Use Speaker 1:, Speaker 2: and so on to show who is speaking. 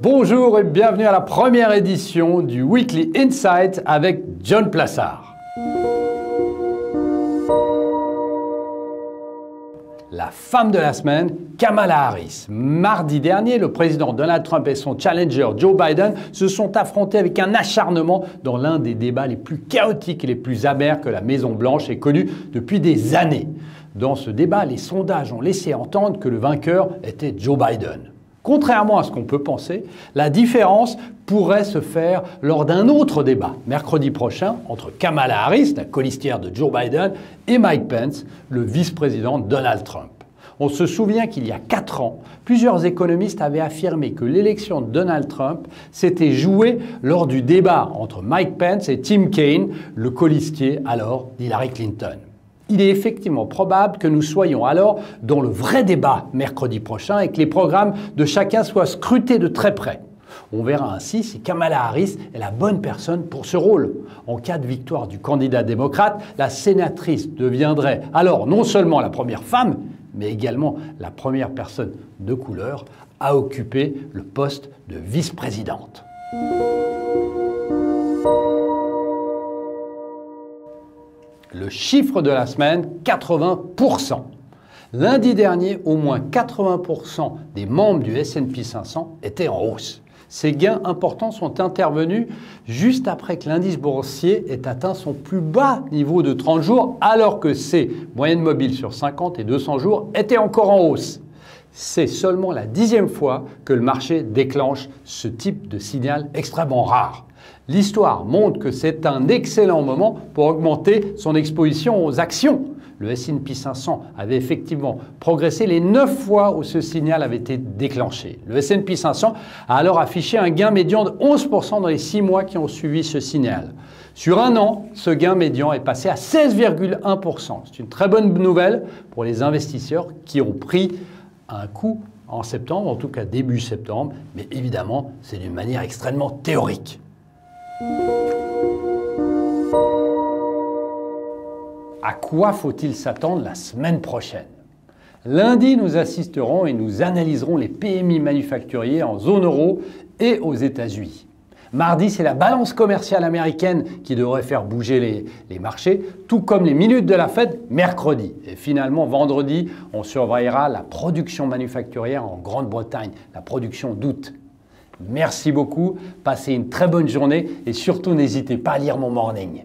Speaker 1: Bonjour et bienvenue à la première édition du Weekly Insight avec John Plassard. La femme de la semaine, Kamala Harris. Mardi dernier, le président Donald Trump et son challenger Joe Biden se sont affrontés avec un acharnement dans l'un des débats les plus chaotiques et les plus amers que la Maison-Blanche ait connu depuis des années. Dans ce débat, les sondages ont laissé entendre que le vainqueur était Joe Biden. Contrairement à ce qu'on peut penser, la différence pourrait se faire lors d'un autre débat, mercredi prochain, entre Kamala Harris, la colistière de Joe Biden, et Mike Pence, le vice-président de Donald Trump. On se souvient qu'il y a 4 ans, plusieurs économistes avaient affirmé que l'élection de Donald Trump s'était jouée lors du débat entre Mike Pence et Tim Kaine, le colistier alors d'Hillary Clinton. Il est effectivement probable que nous soyons alors dans le vrai débat mercredi prochain et que les programmes de chacun soient scrutés de très près. On verra ainsi si Kamala Harris est la bonne personne pour ce rôle. En cas de victoire du candidat démocrate, la sénatrice deviendrait alors non seulement la première femme, mais également la première personne de couleur à occuper le poste de vice-présidente. Le chiffre de la semaine, 80%. Lundi dernier, au moins 80% des membres du S&P 500 étaient en hausse. Ces gains importants sont intervenus juste après que l'indice boursier ait atteint son plus bas niveau de 30 jours, alors que ses moyennes mobiles sur 50 et 200 jours étaient encore en hausse. C'est seulement la 10e fois que le marché déclenche ce type de signal extrêmement rare. L'histoire montre que c'est un excellent moment pour augmenter son exposition aux actions. Le S&P 500 avait effectivement progressé les 9 fois où ce signal avait été déclenché. Le S&P 500 a alors affiché un gain médian de 11% dans les 6 mois qui ont suivi ce signal. Sur un an, ce gain médian est passé à 16,1%. C'est une très bonne nouvelle pour les investisseurs qui ont pris un coup en septembre, en tout cas début septembre, mais évidemment, c'est d'une manière extrêmement théorique. À quoi faut-il s'attendre la semaine prochaine? Lundi, nous assisterons et nous analyserons les PMI manufacturiers en zone euro et aux États-Unis. Mardi, c'est la balance commerciale américaine qui devrait faire bouger les marchés, tout comme les minutes de la Fed mercredi. Et finalement, vendredi, on surveillera la production manufacturière en Grande-Bretagne, la production d'août. Merci beaucoup, passez une très bonne journée et surtout n'hésitez pas à lire mon morning.